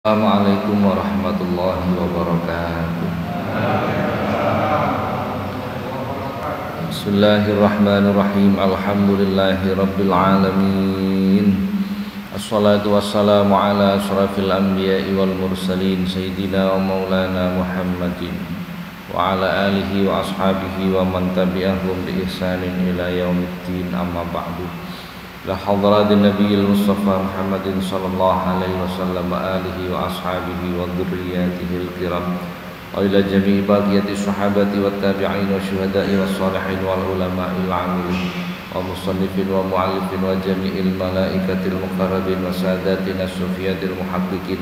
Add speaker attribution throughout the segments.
Speaker 1: Assalamualaikum warahmatullahi wabarakatuh. Bismillahirrahmanirrahim. Alhamdulillahi rabbil alamin. Assalatu wassalamu ala asyrafil anbiya'i wal mursalin sayyidina wa maulana Muhammadin wa ala alihi wa ashabihi wa man tabi'ahum bi ihsanin ila yaumiddin, amma ba'du. La hadratin nabiyil mustafa Muhammadin sallallahu alaihi wasallam wa alihi wa ashabihi wa dhurriyyatihil kiram wa ila jami'i baqiyati sahabati wat tabi'in wa syuhada'i was salihin wal ulama'il amilin wa musannifin wa mu'allifin wa jami'il malaikatil muqarrabin wa sadatina sufiyatil muhaqqiqin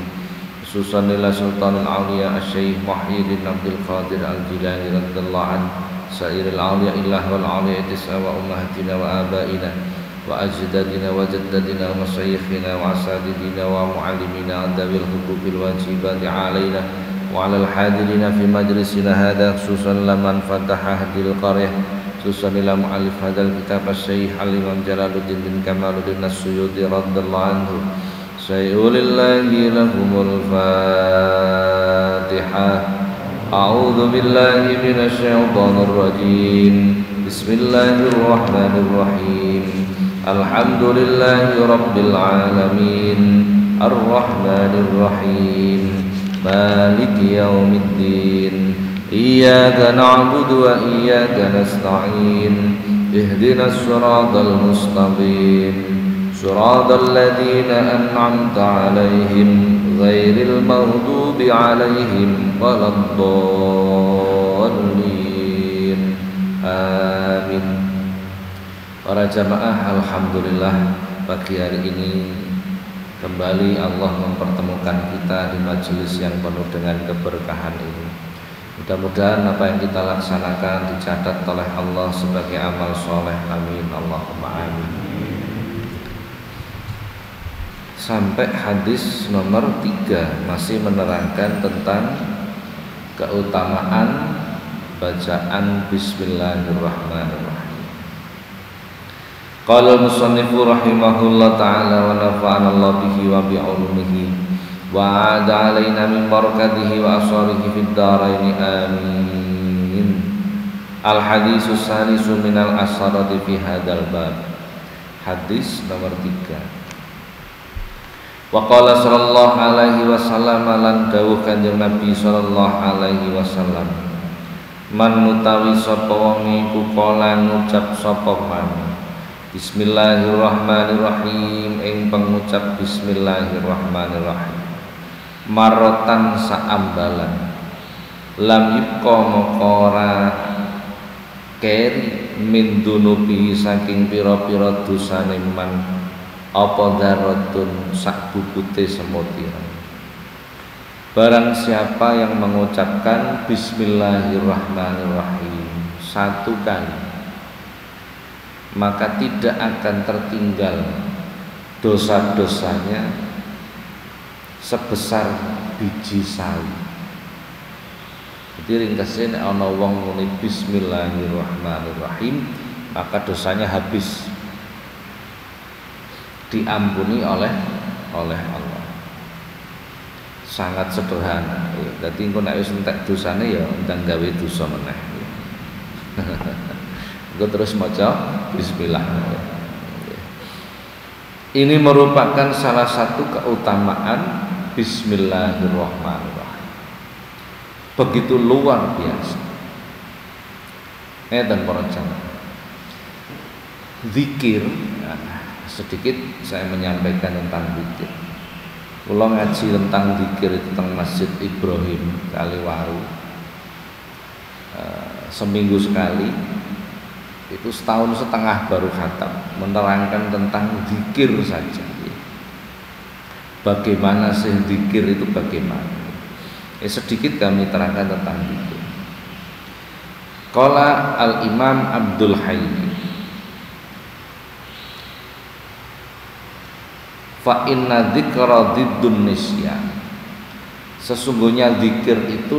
Speaker 1: khususan ila sultanul awliya asy-syaikh Muhyiddin Abdul Qadir al-Jilani radhiyallahu an sairil awliya illah wal awliya tis'a wa ummahatina wa abaina wa ajdadina wa jaddadina wa masyayikhina wa asadidina wa muallimina adawil huquqil wajibati alaina wa alal hadirina fi majlisina hadha khususan laman fataha hadil qaryah khususan ila mu'alif hadal kitab asy-syaikh al-imam Jalaluddin bin Kamaluddin as-Suyuti radhiyallahu anhu sayyulillahi lahumul fatihah. A'udzu billahi minasy syaithanir rajim. Bismillahirrahmanirrahim. Alhamdulillahi rabbil alamin, arrahmanir rahim, maliki yaumiddin. Iyyaka na'budu wa iyyaka nasta'in. Ihdinas siratal mustaqim, siratal ladzina an'amta 'alaihim ghairil maghdubi 'alaihim waladdallin. Amin. Para jamaah, alhamdulillah pagi hari ini kembali Allah mempertemukan kita di majelis yang penuh dengan keberkahan ini. Mudah-mudahan apa yang kita laksanakan dicatat oleh Allah sebagai amal soleh. Amin, Allahumma amin. Sampai hadis nomor 3 masih menerangkan tentang keutamaan bacaan Bismillahirrahmanirrahim. Qala al-musannifu rahimahullah ta'ala wa nafa'ana Allah bihi wa bi'ulumihi wa 'ada 'alaina min barakatihi wa asarihi fid dharain amin. Al-hadisus salisu minal asharati fi hadzal bab. Hadis nomor 3. Wa qala sallallahu alaihi wasallam lan dawuh Kanjeng Nabi sallallahu alaihi wasallam, man mutawi sapa wong iku kala ngucap sapa man Bismillahirrahmanirrahim ing pengucap Bismillahirrahmanirrahim marotan saambalan lam yibqa maqara keri min dunubi saking pira-pira dosane man apa daratun sak bubute semutiran. Barang siapa yang mengucapkan Bismillahirrahmanirrahim satu kali, maka tidak akan tertinggal dosa-dosanya sebesar biji sawi. Jadi ringkasnya ana wong muni Bismillahirrahmanirrahim, maka dosanya habis, diampuni oleh Allah. Sangat sederhana. Dadi engko nek wis entek dosane ya ndang gawe dosa meneh. Gue terus maca Bismillah. Ini merupakan salah satu keutamaan Bismillahirrahmanirrahim. Begitu luar biasa. Dan para jamaah, zikir, sedikit saya menyampaikan tentang zikir. Kula ngaji tentang zikir itu tentang Masjid Ibrahim Kaliwaru seminggu sekali. Itu setahun setengah baru khatam menerangkan tentang zikir saja. Bagaimana sih zikir itu bagaimana? Sedikit kami terangkan tentang zikir. Qala al-Imam Abdul Hayy, fa inna dzikra diddun nisyan. Sesungguhnya zikir itu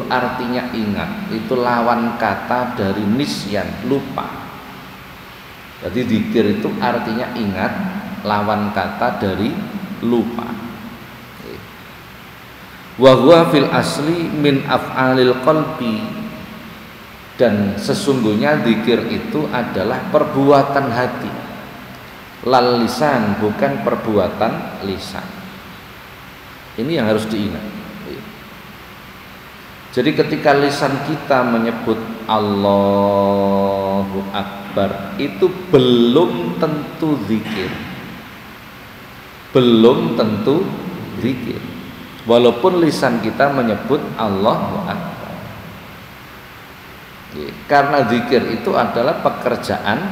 Speaker 1: artinya ingat, itu lawan kata dari nisyan, lupa. Jadi zikir itu artinya ingat, lawan kata dari lupa. Wa huwa fil asli min af'alil qalbi, dan sesungguhnya zikir itu adalah perbuatan hati, lal lisan, bukan perbuatan lisan. Ini yang harus diingat. Jadi ketika lisan kita menyebut Allahu Akbar, itu belum tentu zikir. Belum tentu zikir. Walaupun lisan kita menyebut Allahu Akbar. Karena zikir itu adalah pekerjaan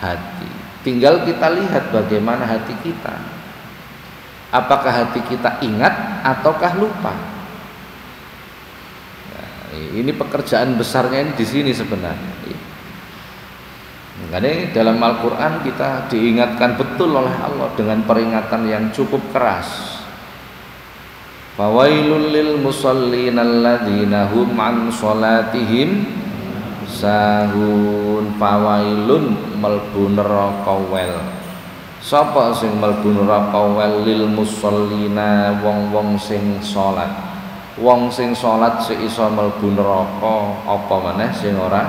Speaker 1: hati. Tinggal kita lihat bagaimana hati kita. Apakah hati kita ingat ataukah lupa? Ini pekerjaan besarnya ini di sini sebenarnya. Makanya dalam Al-Quran kita diingatkan betul oleh Allah dengan peringatan yang cukup keras. Fawailul lil musallin alladzina hum an sholatihim sahun. Fawailun melbu neraka wel. Sapa sing melbu neraka wel? Lil musallina, wong-wong sing salat. Wong sing salat sik iso mlebu neraka, apa maneh sing ora?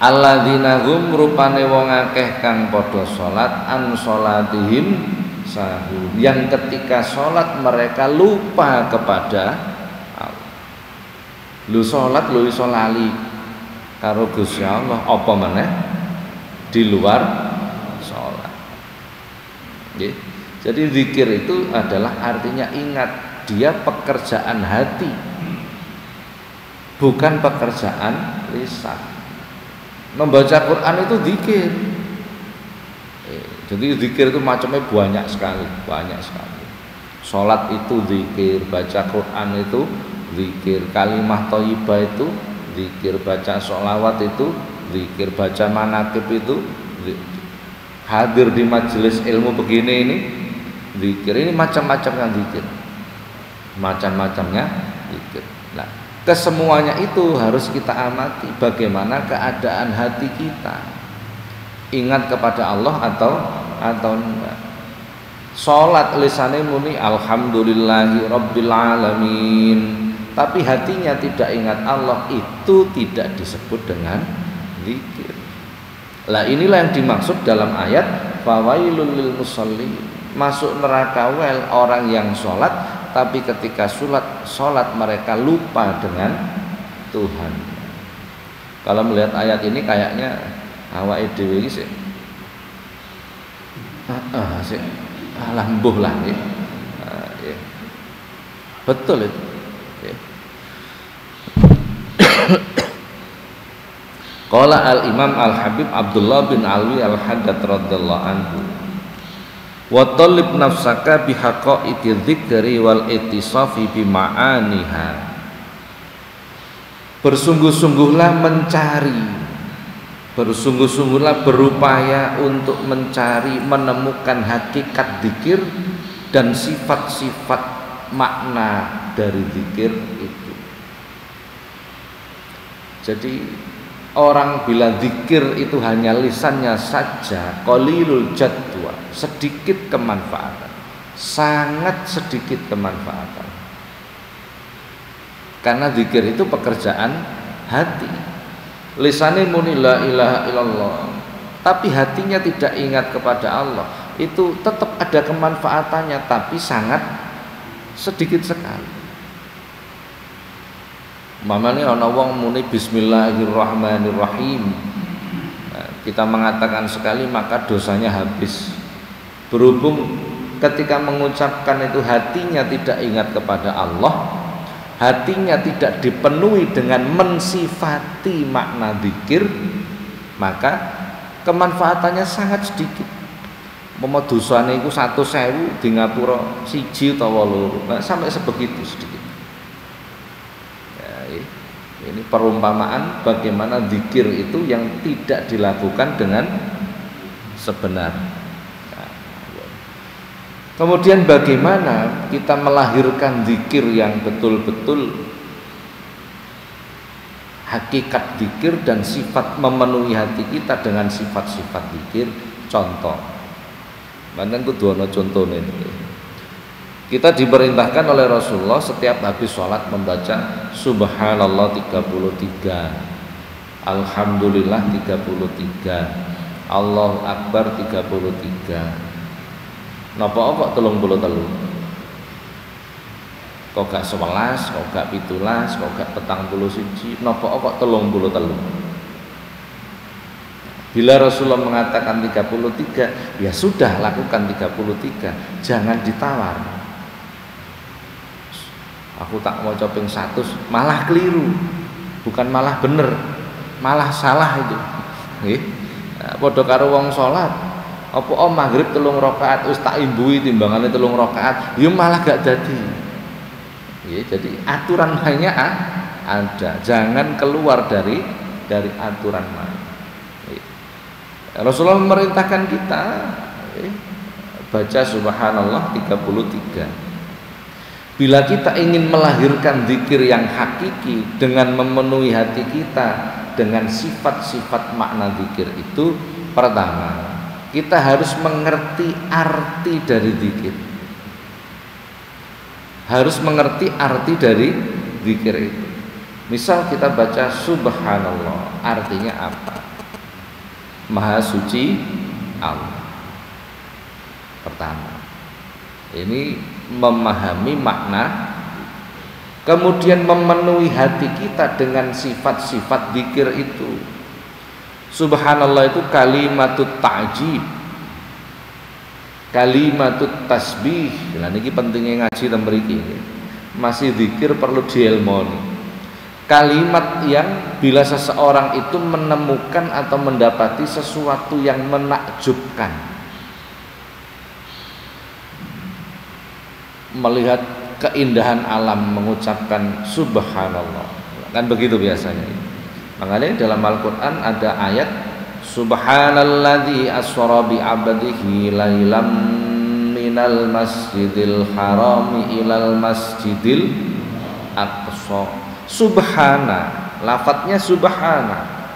Speaker 1: Alladzina hum, rupane wong akeh kang padha salat, an salatihim sahun, yang ketika salat mereka lupa kepada Allah. Lu salat lu iso lali karo Gusti Allah, apa maneh di luar salat. Nggih. Jadi zikir itu adalah artinya ingat, dia pekerjaan hati, bukan pekerjaan lisan. Membaca Quran itu zikir. Jadi zikir itu macamnya banyak sekali. Sholat itu zikir, baca Quran itu zikir, kalimah thayyibah itu zikir, baca sholawat itu zikir, baca manaqib itu zikir. Hadir di majelis ilmu begini ini zikir. Ini macam-macamnya zikir. Macam-macamnya zikir. Nah, kesemuanya itu harus kita amati bagaimana keadaan hati kita. Ingat kepada Allah atau enggak. Salat lisane muni alhamdulillahi rabbil alamin, tapi hatinya tidak ingat Allah, itu tidak disebut dengan zikir. Lah inilah yang dimaksud dalam ayat fawailul lil musallin. Masuk neraka wel orang yang sholat, tapi ketika sholat mereka lupa dengan Tuhan. Kalau melihat ayat ini kayaknya awake dhewe iki sik lambuh lah ya. Betul itu. Qala al-Imam Al-Habib Abdullah bin Alwi Al-Haddad radhiyallahu anhu, wa talib nafsaka bihaqaiqi dzikri wal ittisafi bi ma'aniha. Bersungguh-sungguhlah mencari, bersungguh-sungguhlah berupaya untuk mencari, menemukan hakikat zikir dan sifat-sifat makna dari zikir itu. Jadi orang bila zikir itu hanya lisannya saja, qalilul jadwa, sedikit kemanfaatan, sangat sedikit kemanfaatan. Karena zikir itu pekerjaan hati. Lisannya muni la ilaha illallah, tapi hatinya tidak ingat kepada Allah, itu tetap ada kemanfaatannya, tapi sangat sedikit sekali. Mamane ana wong muni bismillahirrahmanirrahim, nah, kita mengatakan sekali maka dosanya habis. Berhubung ketika mengucapkan itu hatinya tidak ingat kepada Allah, hatinya tidak dipenuhi dengan mensifati makna zikir, maka kemanfaatannya sangat sedikit. Momo dosane iku 100.000 di ngapura 1 utawa 2, nah, sampai sebegitu sedikit. Ini perumpamaan bagaimana zikir itu yang tidak dilakukan dengan sebenar. Kemudian bagaimana kita melahirkan zikir yang betul-betul hakikat zikir dan sifat memenuhi hati kita dengan sifat-sifat zikir. Contoh, Manten kudu ana contone. Kita diperintahkan oleh Rasulullah setiap habis sholat membaca Subhanallah 33, Alhamdulillah 33, Allahu Akbar 33. Napa kok 33? Kok gak 11, kok gak 17, kok gak 41, napa kok 33? Bila Rasulullah mengatakan 33, ya sudah lakukan 33, jangan ditawar. Aku tak mau coping 100, malah keliru, bukan malah bener, malah salah itu. Nggih. Padha karo wong salat, apa maghrib 3 rakaat wis tak imbui timbangane 3 rakaat, ya malah gak dadi. Nggih, jadi aturan mainnya ada, jangan keluar dari aturan main. Rasulullah memerintahkan kita baca Subhanallah 33. Bila kita ingin melahirkan zikir yang hakiki dengan memenuhi hati kita dengan sifat-sifat makna zikir itu, pertama, kita harus mengerti arti dari zikir. Harus mengerti arti dari zikir itu. Misal kita baca Subhanallah, artinya apa? Maha suci Allah. Pertama, ini memahami makna, kemudian memenuhi hati kita dengan sifat-sifat zikir itu. Subhanallah itu kalimatut ta'jib, kalimatut tasbih. Nah niki pentingnya ngaji teng mriki. Masih zikir perlu dielmoni. Kalimat yang bila seseorang itu menemukan atau mendapati sesuatu yang menakjubkan, melihat keindahan alam mengucapkan Subhanallah, kan begitu biasanya. Makanya dalam Al-Quran ada ayat Subhanalladzi asra bi 'abdihi lailam minal masjidil harami ilal masjidil aqsa. Subhana, lafadznya subhana,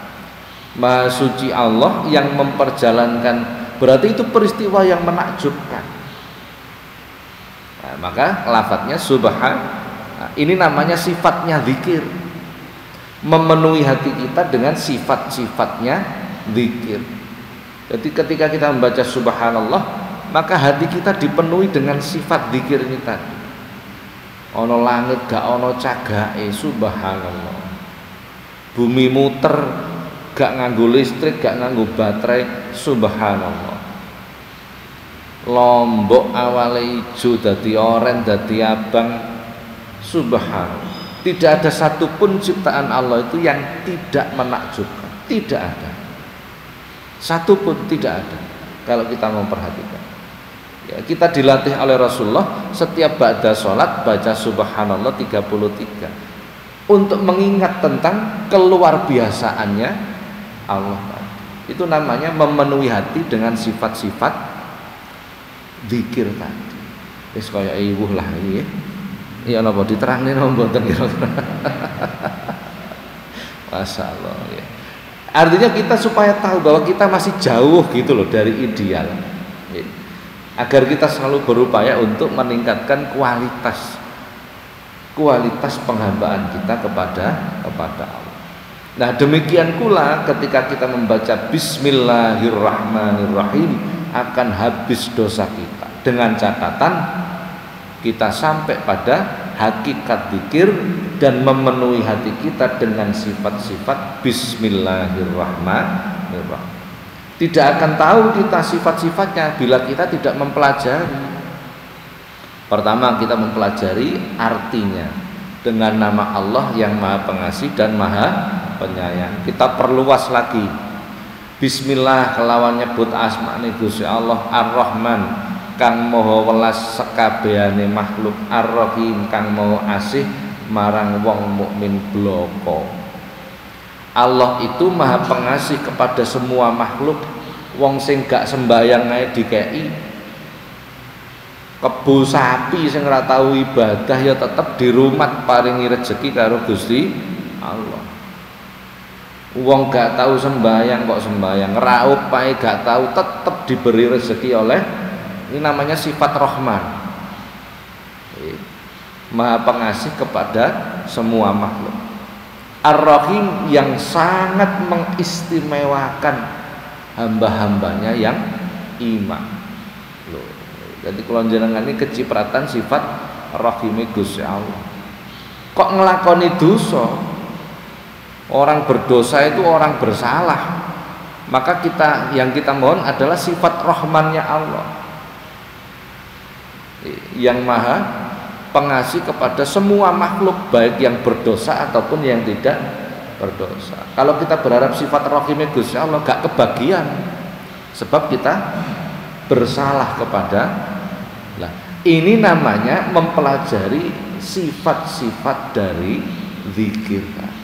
Speaker 1: maha suci Allah yang memperjalankan, berarti itu peristiwa yang menakjubkan. Nah, maka lafadznya subhana, nah, ini namanya sifatnya zikir, memenuhi hati kita dengan sifat-sifatnya zikir. Jadi ketika kita membaca subhanallah, maka hati kita dipenuhi dengan sifat zikir ini tadi. Ono langit gak ono cagake, subhanallah. Bumi muter gak nganggo listrik, gak nganggo baterai, subhanallah. Lombok awale ijo dadi oren, dadi abang, subhanallah. Tidak ada satupun ciptaan Allah itu yang tidak menakjubkan, tidak ada. Satupun tidak ada. Kalau kita memperhatikan. Ya, kita dilatih oleh Rasulullah setiap ba'da sholat baca subhanallah 33 untuk mengingat tentang keluar biasaannya Allah. Itu namanya memenuhi hati dengan sifat-sifat zikir tadi. Wis kaya iwuh lah iki. Ya napa diterangne napa mboten kira-kira. Masyaallah ya. Artinya kita supaya tahu bahwa kita masih jauh gitu loh dari ideal. Ya. Agar kita selalu berupaya untuk meningkatkan kualitas penghambaan kita kepada Allah. Nah demikian pula ketika kita membaca Bismillahirrahmanirrahim akan habis dosa kita, dengan catatan kita sampai pada hakikat zikir dan memenuhi hati kita dengan sifat-sifat Bismillahirrahmanirrahim. Tidak akan tahu kita sifat-sifatnya bila kita tidak mempelajari. Pertama kita mempelajari artinya dengan nama Allah yang Maha Pengasih dan Maha Penyayang. Kita perluas lagi. Bismillah kelawan nyebut asmane Gusti Allah Ar-Rahman kang maha welas sekabehane makhluk, Ar-Rahim kang maha asih marang wong mukmin bloko. Allah itu maha pengasih kepada semua makhluk. Wong sing gak sembayang ae dikei, kebo sapi sing ora tau ibadah ya tetep dirumat paringi rezeki karo Gusti Allah. Wong gak tahu sembayang kok sembayang, raup pae gak tahu tetep diberi rezeki oleh Ini namanya sifat Rahman. Maha pengasih kepada semua makhluk. Ar-Rahim yang sangat mengistimewakan hamba-hambanya yang iman. Loh, jadi kalau jenengan ini kecipratan sifat Rahim Gusti Allah. Kok ngelakoni dosa? Orang berdosa itu orang bersalah. Maka yang kita mohon adalah sifat Rahmannya Allah, yang maha pengasih kepada semua makhluk, baik yang berdosa ataupun yang tidak berdosa. Kalau kita berharap sifat Rahimnya Gusti Allah gak kebagian, sebab kita bersalah kepada. Nah, ini namanya mempelajari sifat-sifat dari zikir tadi.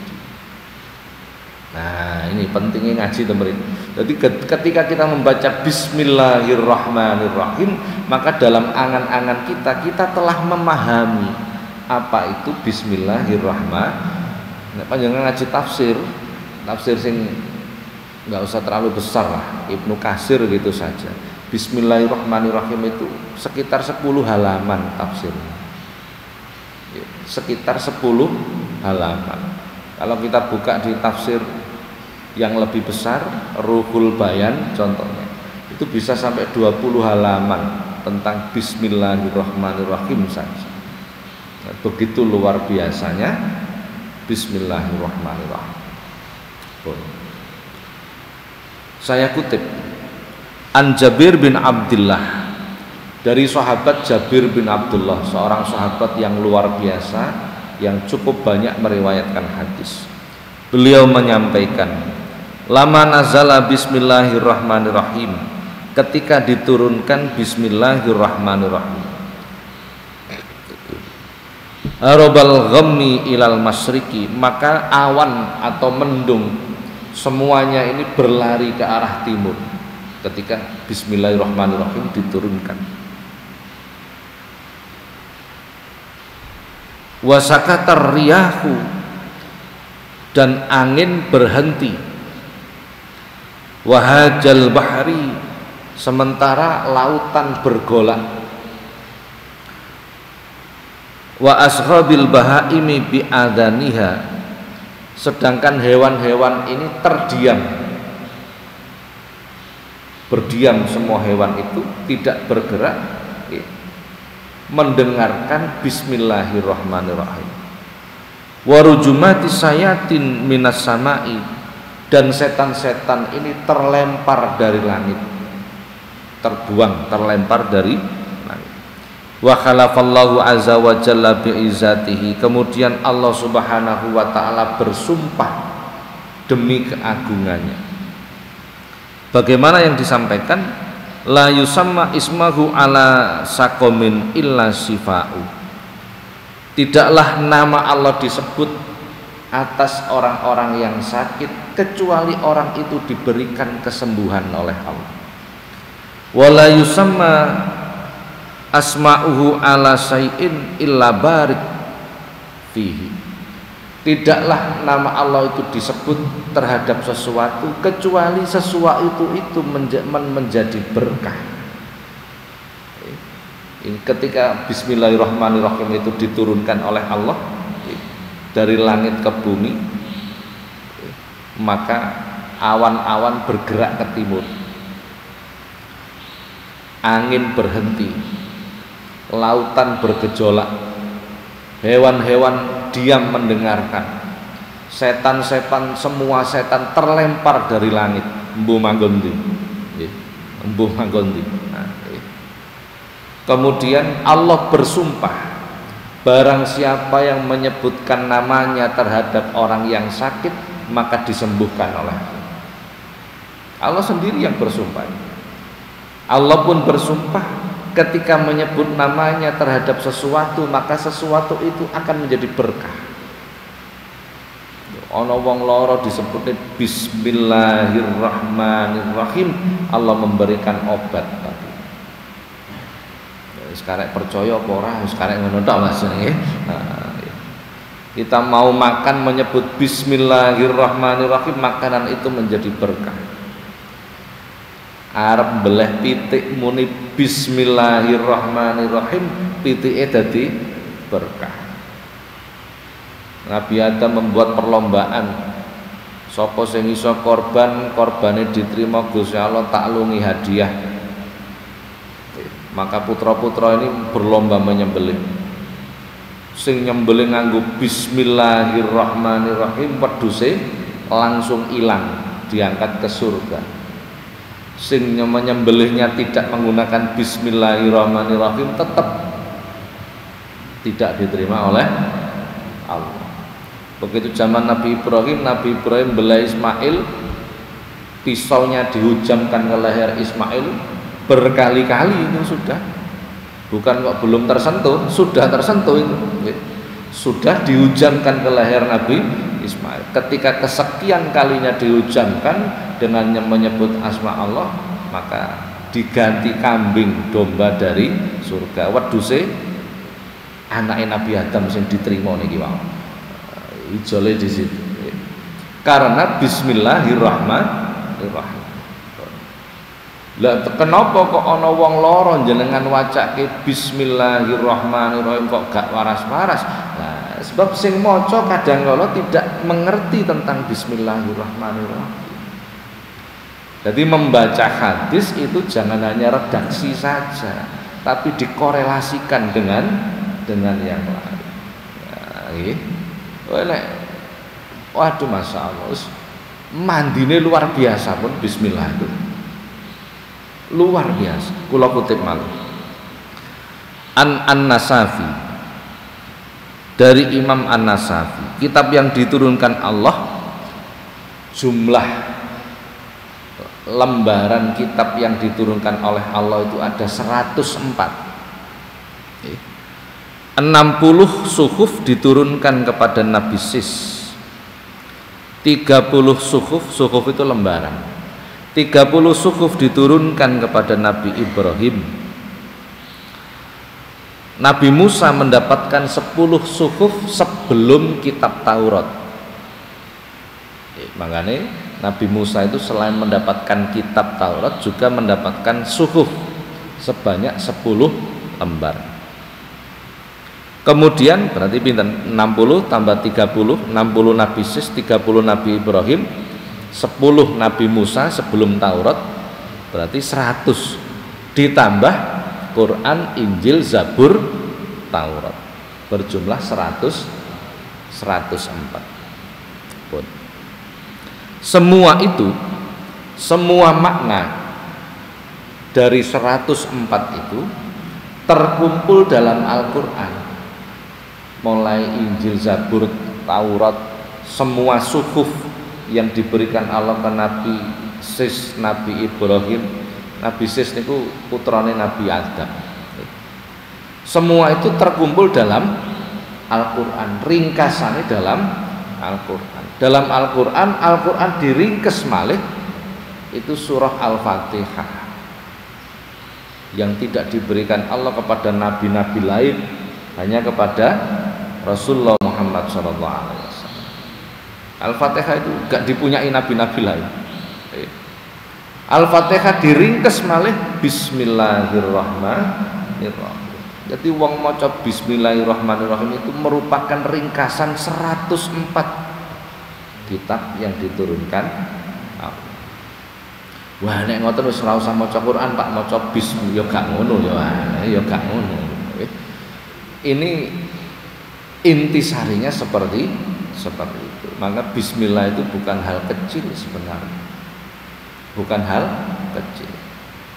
Speaker 1: Nah, ini pentingnya ngaji teman-teman. Jadi ketika kita membaca Bismillahirrahmanirrahim, maka dalam angan-angan kita telah memahami apa itu Bismillahirrahmanirrahim. Nah, panjenengan ngaji tafsir sing nggak usah terlalu besar lah, Ibnu Katsir gitu saja. Bismillahirrahmanirrahim itu sekitar 10 halaman tafsirnya. Sekitar 10 halaman. Kalau kita buka di tafsir yang lebih besar, Ruhul Bayan contohnya, itu bisa sampai 20 halaman tentang Bismillahirrahmanirrahim saja. Nah, begitu luar biasanya Bismillahirrahmanirrahim. Saya kutip An Jabir bin Abdullah, dari sahabat Jabir bin Abdullah, seorang sahabat yang luar biasa yang cukup banyak meriwayatkan hadis. Beliau menyampaikan, lama nazala Bismillahirrahmanirrahim, ketika diturunkan Bismillahirrahmanirrahim, arabal ghammi ilal masriki, maka awan atau mendung semuanya ini berlari ke arah timur ketika Bismillahirrahmanirrahim diturunkan. Wasakatar riyahu, dan angin berhenti. Wahajal bahri, sementara lautan bergolak. Wa ashabil bahaimi bi'adaniha, sedangkan hewan-hewan ini terdiam, berdiam semua hewan itu, tidak bergerak, mendengarkan Bismillahirrahmanirrahim. Warujumati sayatin minas samai, dan setan-setan ini terlempar dari langit, terlempar dari langit. Wa khalafallahu azza wa jalla bi'izzatihi, kemudian Allah subhanahu wa ta'ala bersumpah demi keagungannya. Bagaimana yang disampaikan? La yusamma ismahu ala sakomin illa sifa'u, tidaklah nama Allah disebut atas orang-orang yang sakit kecuali orang itu diberikan kesembuhan oleh Allah. Wala yusamma asma'uhu ala syai'in illa barik fihi, tidaklah nama Allah itu disebut terhadap sesuatu kecuali sesuatu itu menjadi berkah. Ketika Bismillahirrahmanirrahim itu diturunkan oleh Allah dari langit ke bumi, maka awan-awan bergerak ke timur, angin berhenti, lautan bergejolak, hewan-hewan diam mendengarkan, setan-setan, semua setan terlempar dari langit. Mbuh manggondi. Kemudian Allah bersumpah, barang siapa yang menyebutkan namanya terhadap orang yang sakit, maka disembuhkan oleh Allah. Allah sendiri yang bersumpah. Allah pun bersumpah, ketika menyebut namanya terhadap sesuatu, maka sesuatu itu akan menjadi berkah. Ana wong lara disebutnya Bismillahirrahmanirrahim, Allah memberikan obat tadi. Sekarang percaya apa ora, sekarang ngono tok Mas nggih. Kita mau makan menyebut Bismillahirrahmanirrahim, makanan itu menjadi berkah. arep mbeleh pitik muni bismillahirrahmanirrahim, pitike dadi berkah. Nabi Adam membuat perlombaan, sapa sing iso korban, korbane diterima Gusti Allah taklungi hadiah. Maka putra-putra ini berlomba menyembelih. Sing nyembelih nganggo bismillahirrahmanirrahim, wedhuse langsung hilang, diangkat ke surga. Sing menyembelihnya tidak menggunakan bismillahirrahmanirrahim tetap tidak diterima oleh Allah. Begitu zaman Nabi Ibrahim bela Ismail, pisaunya dihujamkan ke leher Ismail berkali-kali. Itu sudah, bukan kok belum tersentuh, sudah tersentuh itu, sudah dihujamkan ke leher Nabi Ismail. Ketika kesekian kalinya dihujamkan dengan menyebut asma Allah, maka diganti kambing domba dari surga. Wedhuse anake Nabi Adam sing diterima niki wae. Ijole di situ. Karena bismillahirrahmanirrahim. Lah kenapa kok ana wong lara jenengan wacake bismillahirrahmanirrahim kok gak waras-waras? Nah, sebab sing maca kadang-kala tidak mengerti tentang bismillahirrahmanirrahim. Jadi membaca hadis itu jangan hanya redaksi saja, tapi dikorelasikan dengan yang lain. Ya, waduh, masya Allah, mandine luar biasa pun bismillah itu luar biasa. Kula kutip malu An-Nasafi, dari Imam An-Nasafi, kitab yang diturunkan Allah, jumlah lembaran kitab yang diturunkan oleh Allah itu ada 104. 60 suhuf diturunkan kepada Nabi Sis, 30 suhuf itu lembaran, 30 suhuf diturunkan kepada Nabi Ibrahim. Nabi Musa mendapatkan 10 suhuf sebelum kitab Taurat. Makanya Nabi Musa itu selain mendapatkan kitab Taurat juga mendapatkan suhuf sebanyak 10 lembar. Kemudian berarti pinten? 60 tambah 30, 60 Nabi Sis, 30 Nabi Ibrahim, 10 Nabi Musa sebelum Taurat, berarti 100, ditambah Quran, Injil, Zabur, Taurat, berjumlah 104. Pun. Semua itu, semua makna dari 104 itu terkumpul dalam Al-Quran. Mulai Injil, Zabur, Taurat, semua suhuf yang diberikan Allah ke Nabi Sis, Nabi Ibrahim. Nabi Sis itu putrane Nabi Adam. Semua itu terkumpul dalam Al-Quran, ringkasannya dalam Al-Quran. Dalam Al-Quran diringkes malih itu surah Al-Fatihah yang tidak diberikan Allah kepada nabi-nabi lain, hanya kepada Rasulullah Muhammad SAW. Al-Fatihah itu gak dipunyai nabi-nabi lain. Al-Fatihah diringkes malih bismillahirrahmanirrahim. Jadi wong maca bismillahirrahmanirrahim itu merupakan ringkasan 104 kitab yang diturunkan. Wah, nek ngoten wis ora usah maca Quran, Pak, maca bismillah ya gak ngono ya gak ngono. Ini intisarinya seperti itu. Maka bismillah itu bukan hal kecil sebenarnya. Bukan hal kecil.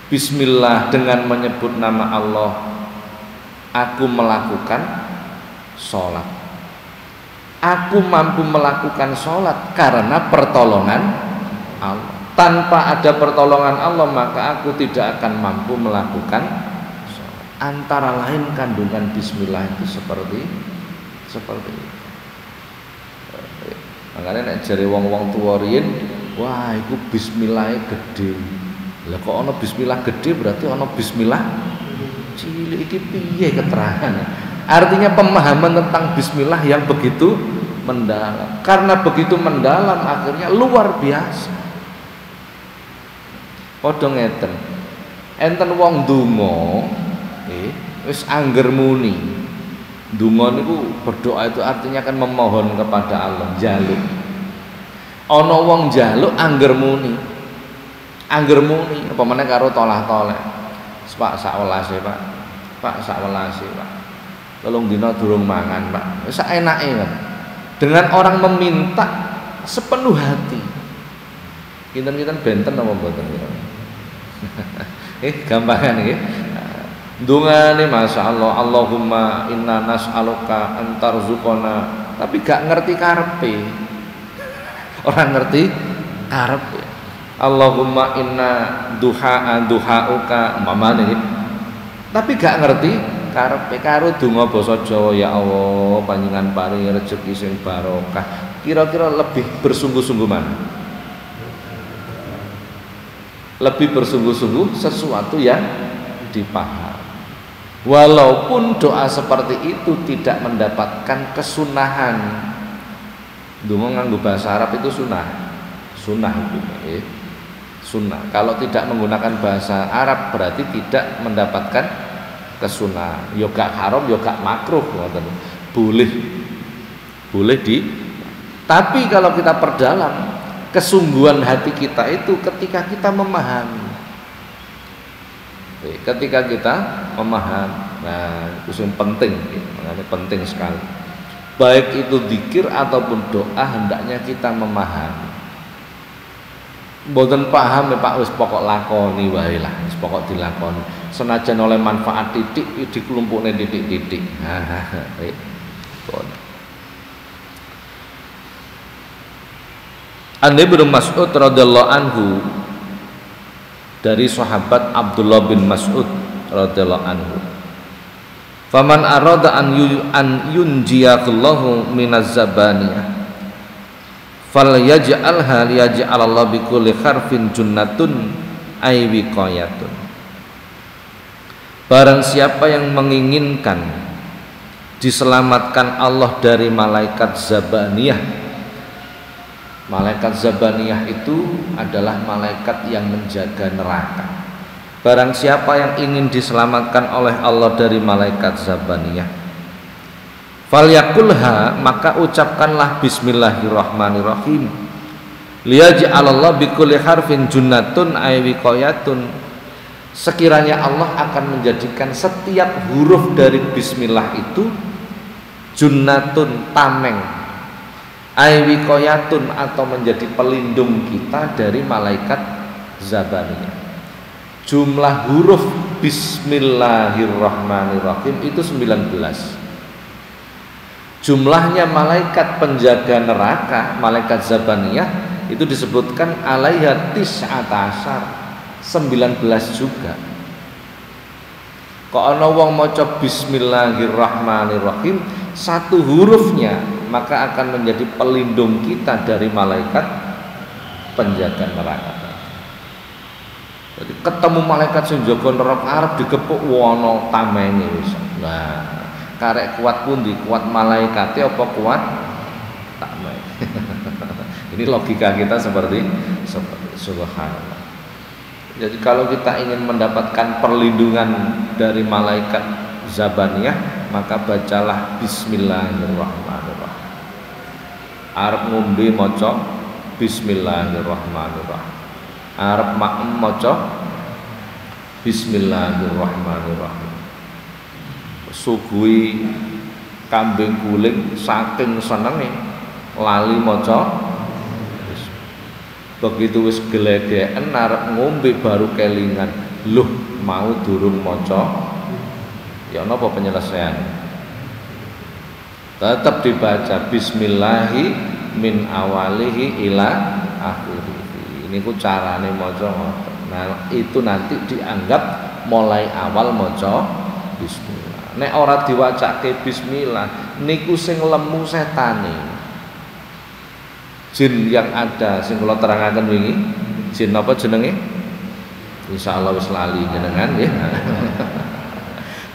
Speaker 1: Bismillah, dengan menyebut nama Allah aku melakukan sholat. Aku mampu melakukan sholat karena pertolongan Allah. Tanpa ada pertolongan Allah maka aku tidak akan mampu melakukan sholat. Antara lain kandungan bismillah itu seperti itu. Makanya nek jare wong-wong tuwa riyin, wah iku bismillah gede. Lah kok ana bismillah gede berarti ana bismillah cilik, iki piye keterangannya? Artinya pemahaman tentang bismillah yang begitu mendalam. Karena begitu mendalam akhirnya luar biasa. Padha ngeten. Enten wong ndonga wis angger muni. Ndonga niku berdoa itu artinya kan memohon kepada Allah, njaluk. Ana wong njaluk angger muni. Angger muni apa meneh karo tolah-toleh. Pak sak welase, Pak. Pak sak welase, Pak. Tolong dina durung mangan, Pak. Wis sak enake, Pak. Dengan orang meminta sepenuh hati. Kinten-kinten benten apa mboten kira? Gampangan nggih. Ndongane masyaallah, Allahumma inna nas'aluka antarzuqona, tapi gak ngerti karepe. Orang ngerti karepe. Allahumma inna duhauka umpamane nggih. Tapi gak ngerti karepe karo donga basa Jawa, ya Allah panjenengan paringi rezeki sing barokah. Kira-kira lebih bersungguh-sungguh mana? Lebih bersungguh-sungguh sesuatu yang dipaham. Walaupun doa seperti itu tidak mendapatkan kesunahan. Donga nganggo bahasa Arab itu sunnah. Sunnah hukumnya, sunnah. Kalau tidak menggunakan bahasa Arab berarti tidak mendapatkan kesunahan. Yo gak haram, yo gak makruh, boleh. Boleh tapi kalau kita perdalam kesungguhan hati kita itu ketika kita memahami. Ketika kita memahami, nah itu yang penting, makanya penting sekali. Baik itu zikir ataupun doa hendaknya kita memahami. Mboten paham ya Pak, wis pokok lakoni wae lah, wis pokok dilakoni. Senajan oleh manfaat titik dikelumpukne titik-titik. An Ibnu Mas'ud radhiyallahu anhu, dari sahabat Abdullah bin Mas'ud radhiyallahu anhu, faman arada an yunjiyallahu minaz zabaniyah falyaj'alha liyaj'alallahu bikulli harfin junnatun ay wiqayatun. Barang siapa yang menginginkan diselamatkan Allah dari malaikat zabaniyah. Malaikat zabaniyah itu adalah malaikat yang menjaga neraka. Barang siapa yang ingin diselamatkan oleh Allah dari malaikat zabaniyah, falyakulha, maka ucapkanlah bismillahirrahmanirrahim. Liyaj'alallahu bikulli harfin junnatun ay wiqayatun. Sekiranya Allah akan menjadikan setiap huruf dari bismillah itu junnatun, tameng, ay wiqayatun, atau menjadi pelindung kita dari malaikat zabaniyah. Jumlah huruf bismillahirrahmanirrahim itu 19. Jumlahnya malaikat penjaga neraka, malaikat zabaniyah, itu disebutkan alaiha tis'atasar, 19 juga. Kok ana wong maca bismillahirrahmanirrahim satu hurufnya, maka akan menjadi pelindung kita dari malaikat penjaga neraka. Jadi ketemu malaikat sing jaga neraka arep dikepuk wono tamene wis. Nah, karek kuat pundi? Kuat malaikate apa kuat tameng? Ini logika kita seperti subhanallah. Jadi kalau kita ingin mendapatkan perlindungan dari malaikat zabaniyah, maka bacalah bismillahirrahmanirrahim. Arep ngombe maca bismillahirrahmanirrahim. Arep maem maca bismillahirrahmanirrahim. Suguhi kambing guling saking senenge lali maca. Begitu wis gelegeken arep ngombe baru kelingan, loh mau durung maca. Ya napa penyelesaian? Tetap dibaca bismillahi min awalihi ila akhirih. Ini ku carane maca ngoten. Nah, itu nanti dianggap mulai awal maca bismillah. Nek ora diwacake bismillah niku sing lemu setane. Jin yang ada sing kula terangaken wingi, jin apa jenenge? Insyaallah wis lali jenengan nggih.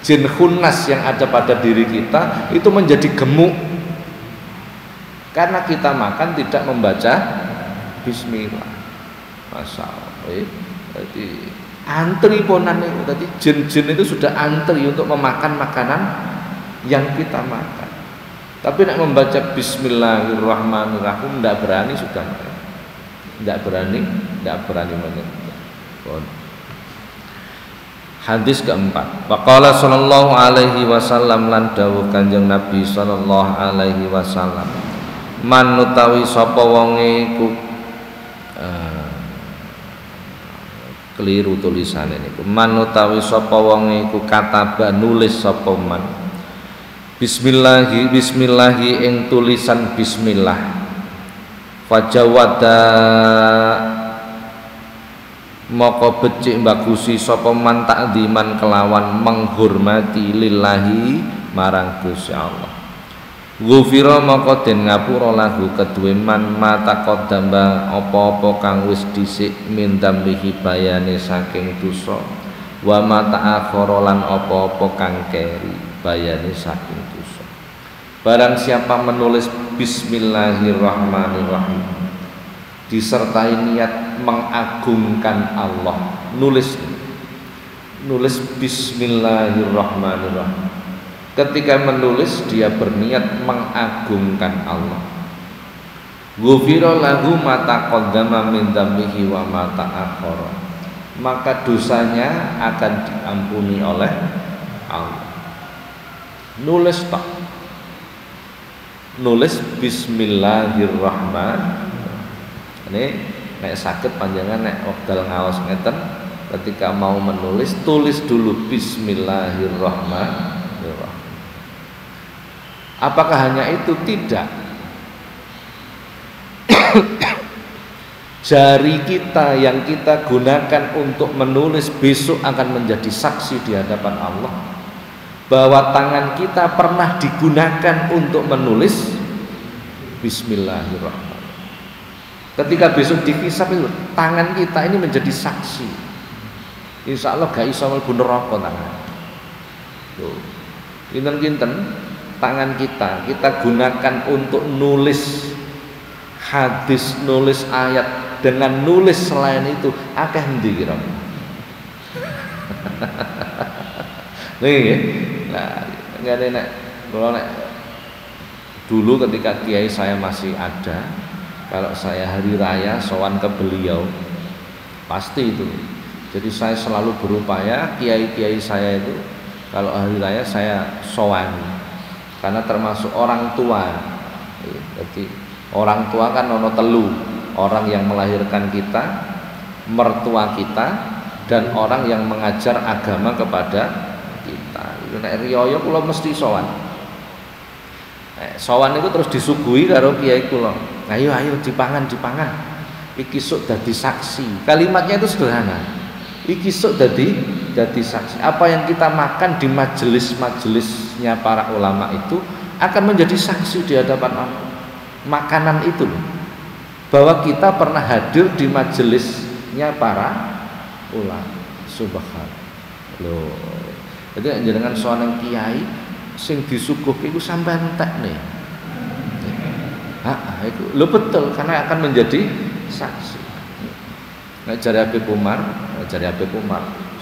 Speaker 1: Jin khunas yang ada pada diri kita itu menjadi gemuk karena kita makan tidak membaca bismillah. Masyaallah. Jadi antri ponan itu, tadi jin-jin itu sudah antri untuk memakan makanan yang kita makan. Tapi nak membaca Bismillahirrahmanirrahim tidak berani sudah, tidak berani menyentuh. Hadis keempat. Waqala sallallahu alaihi wasallam, lan dawuh Kanjeng Nabi sallallahu alaihi wasallam, man utawi sapa wonge iku keliru tulisane niku. Man utawi sapa wonge iku kataba nulis sapa man bismillahi ing tulisan bismillah, fajawada moko becik bagusi sapa man takdiman kelawan menghormati lillahi marang Gusti Allah. Ghufira moko den ngapura lahu kedue man mata kodamba apa-apa kang wis dhisik min dambihi bayane saking dosa, wa mata akhara lan apa-apa kang keri bayane saking dosa. Barang siapa menulis Bismillahirrahmanirrahim disertai niat mengagungkan Allah, nulis Bismillahirrahmanirrahim. Ketika menulis dia berniat mengagungkan Allah. Ghufira lahu ma taqaddama min dzambihi wa ma ta'akhkhara, maka dosanya akan diampuni oleh Allah. Nulis tak? Nulis Bismillahirrahmanirrahim. Ini nek sakit panjangan nek wekdal ngaos ngeten, ketika mau menulis tulis dulu Bismillahirrahmanirrahim. Apakah hanya itu? Tidak. Jari kita yang kita gunakan untuk menulis besok akan menjadi saksi di hadapan Allah bahwa tangan kita pernah digunakan untuk menulis Bismillahirrahmanirrahim. Ketika besok dihisab itu tangan kita ini menjadi saksi. Insya Allah gak iso mlebu neraka tangan. Tuh. Kinten-kinten tangan kita gunakan untuk nulis hadis, nulis ayat, dengan nulis selain itu akeh endi kira. Nah, ngene nek kula nek dulu ketika kiai saya masih ada, kalau saya hari raya sowan ke beliau pasti itu. Jadi saya selalu berupaya kiai-kiai saya itu kalau hari raya saya sowani, karena termasuk orang tua. Jadi orang tua kan ono telu, orang yang melahirkan kita, mertua kita, dan orang yang mengajar agama kepada kita. Nek riyo kula mesti sowan. Sowan itu terus disuguhi karo kiai kula. Ayo dipangan. Iki sok dadi saksi. Kalimatnya itu sederhana. Iki sok dadi saksi. Apa yang kita makan di majelis-majelisnya para ulama itu akan menjadi saksi di hadapan Allah. Makanan itu bahwa kita pernah hadir di majelisnya para ulama. Subhanallah. Jadi jenengan seorang kiai sing disuguhke iku sampean entek nih. Itu lo betul, karena akan menjadi saksi. Nek jare Habib Umar,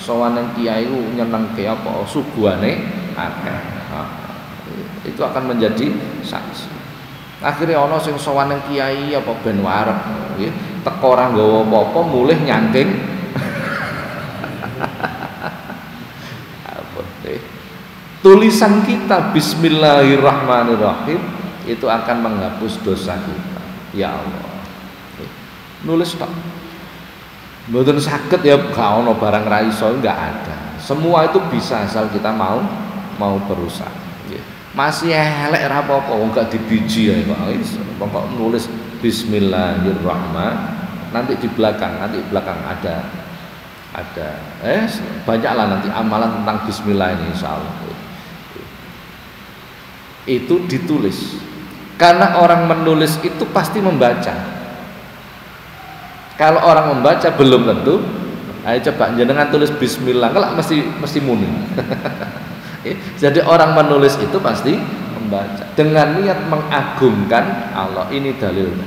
Speaker 1: sowan nang kiai ku nyenengke apa suguhane akeh. Itu akan menjadi saksi. Akhirnya ana sing sowan nang kiai apa ben warep, nggih, teko ora nggawa apa-apa mulih nyangking. Tulisan kita Bismillahirrahmanirrahim itu akan menghapus dosa kita. Ya Allah. Nulis tak. Mboten saged ya gak ono barang ra iso, enggak ada. Semua itu bisa asal kita mau berusaha. Masih elek ra apa-apa wong gak dibiji ya kok. Pokok nulis Bismillahirrahmanirrahim. Nanti di belakang ada banyaklah nanti amalan tentang bismillah ini insyaallah. Itu ditulis. Karena orang menulis itu pasti membaca. Kalau orang membaca belum tentu. Ayo coba jenengan tulis bismillah, kalau mesti muni. Jadi orang menulis itu pasti membaca dengan niat mengagungkan Allah. Ini dalilnya.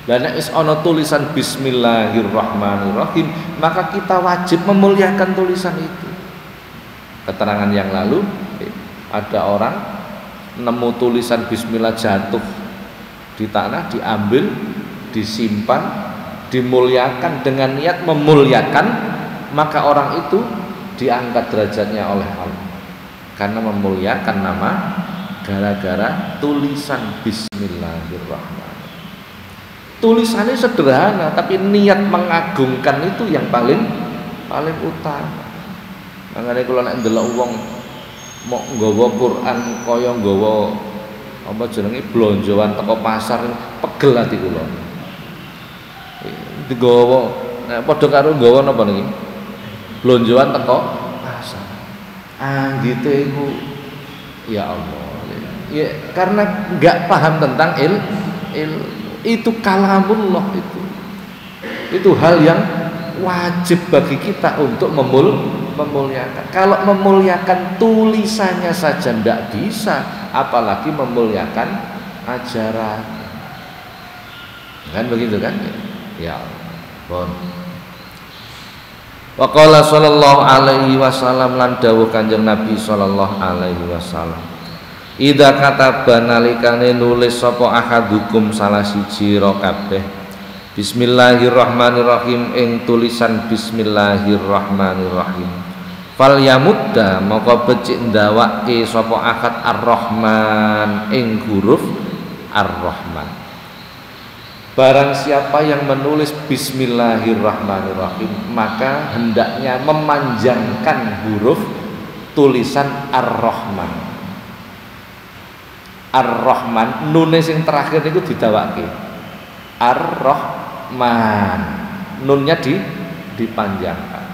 Speaker 1: Dan nek is ana tulisan Bismillahirrahmanirrahim, maka kita wajib memuliakan tulisan itu. Keterangan yang lalu ada orang nemu tulisan Bismillah jatuh di tanah, diambil, disimpan, dimuliakan dengan niat memuliakan, maka orang itu diangkat derajatnya oleh Allah karena memuliakan nama gara-gara tulisan Bismillahirrahmanirrahim. Tulisannya sederhana, tapi niat mengagungkan itu yang paling utama. Makanya kalau nek ndelok wong mau nggawa Quran kaya nggawa apa jenenge blonjoan teko pasar, pegel ati kula. Digawa nek padha karo nggawa napa niki? Blonjoan teko pasar. Anggite iku ya Allah. Ya karena enggak paham tentang itu kalamullah, itu hal yang wajib bagi kita untuk memuliakan. Kalau memuliakan tulisannya saja tidak bisa, apalagi memuliakan ajaran. Kan begitu kan? Ya bon. Wa qala sallallahu alaihi wasallam, lan dawuh Kanjeng Nabi sallallahu alaihi wasallam, Ida kataba nalikane nulis sapa ahadukum salah siji ro kabeh Bismillahirrahmanirrahim ing tulisan Bismillahirrahmanirrahim, fal yamudda maka becik ndawake sapa akad ar-Rahman ing huruf ar-Rahman. Barang siapa yang menulis Bismillahirrahmanirrahim, maka hendaknya memanjangkan huruf tulisan ar-Rahman. Ar-Rahman, nun sing terakhir itu didawake Ar-Rahman, nunnya dipanjangkan.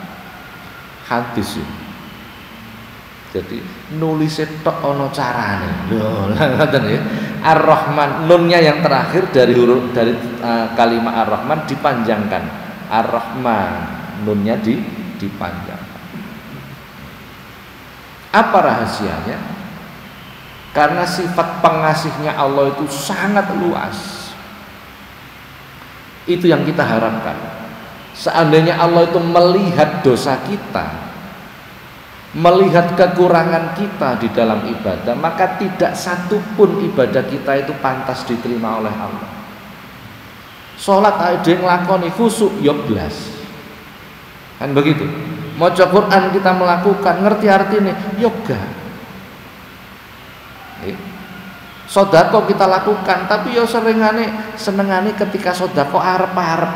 Speaker 1: Hadis ya. Jadi nulis tok ana carane. Lho, ngoten ya. Ar-Rahman, nunnya yang terakhir dari huruf dari kalimat Ar-Rahman dipanjangkan. Ar-Rahman, nunnya dipanjangkan. Apa rahasianya? Karena sifat pengasihnya Allah itu sangat luas. Itu yang kita harapkan. Seandainya Allah itu melihat dosa kita, melihat kekurangan kita di dalam ibadah, maka tidak satu pun ibadah kita itu pantas diterima oleh Allah. Sholat ada yang nglakoni khusyuk ya blas. Kan begitu. Maca Quran kita melakukan, ngerti artinya yoga. Sodako kita lakukan, tapi yo senengane ketika sodako arep-arep.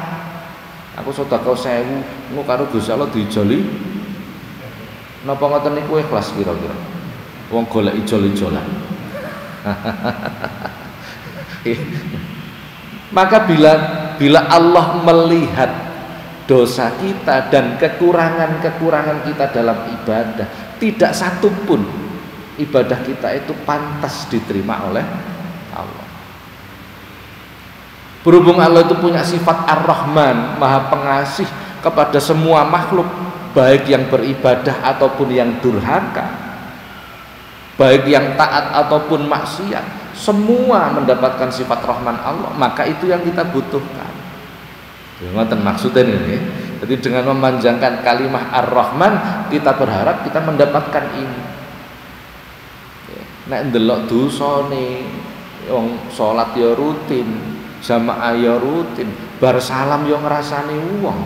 Speaker 1: Aku sodako 1000, engko karo Gusti Allah diijoli. Napa ngoten niku ikhlas kira-kira? Wong golek ijol-ijolan. Maka bila Allah melihat dosa kita dan kekurangan kita dalam ibadah, tidak satu pun ibadah kita itu pantas diterima oleh Allah. Berhubung Allah itu punya sifat Ar-Rahman, Maha Pengasih kepada semua makhluk, baik yang beribadah ataupun yang durhaka, baik yang taat ataupun maksiat, semua mendapatkan sifat Rahman Allah, maka itu yang kita butuhkan. Ngoten maksudnya ini. Jadi dengan memanjangkan kalimat Ar-Rahman, kita berharap kita mendapatkan ini. Nek ndelok dosane wong salat ya rutin, jamaah ya rutin, bar salam ya ngrasani wong.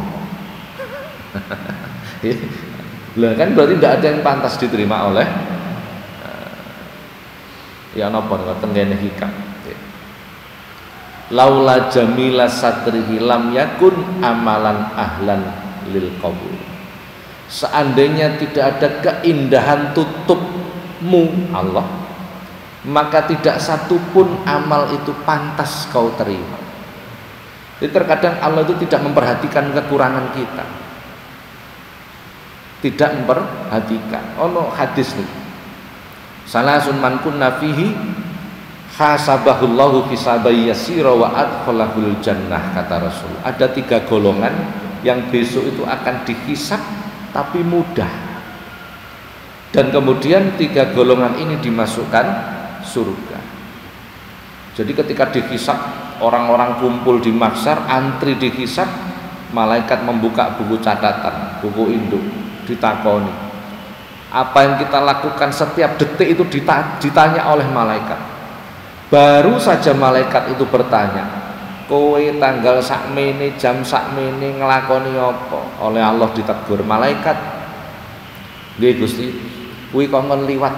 Speaker 1: Lah kan berarti tidak ada yang pantas diterima oleh ya napa ngoten kene hikam. Laula jamila satrihi lam yakun amalan ahlan lil qabul. Seandainya tidak ada keindahan tutupmu Allah, maka tidak satu pun amal itu pantas kau terima. Jadi terkadang Allah itu tidak memperhatikan kekurangan kita, tidak memperhatikan. Ono hadis nih, salasun man kunna fihi hasabahullahu hisabai yasira wa adkhalahul jannah, kata Rasul. Ada 3 golongan yang besok itu akan dihisab tapi mudah, dan kemudian 3 golongan ini dimasukkan surga. Jadi ketika dihisab orang-orang kumpul di mahsyar, antri dihisab, malaikat membuka buku catatan, buku induk, ditakoni. Apa yang kita lakukan setiap detik itu ditanya oleh malaikat. Baru saja malaikat itu bertanya, kowe tanggal sakmene jam sakmene nglakoni apa? Oleh Allah ditegur malaikat, nggih Gusti, kuwi kongkon liwat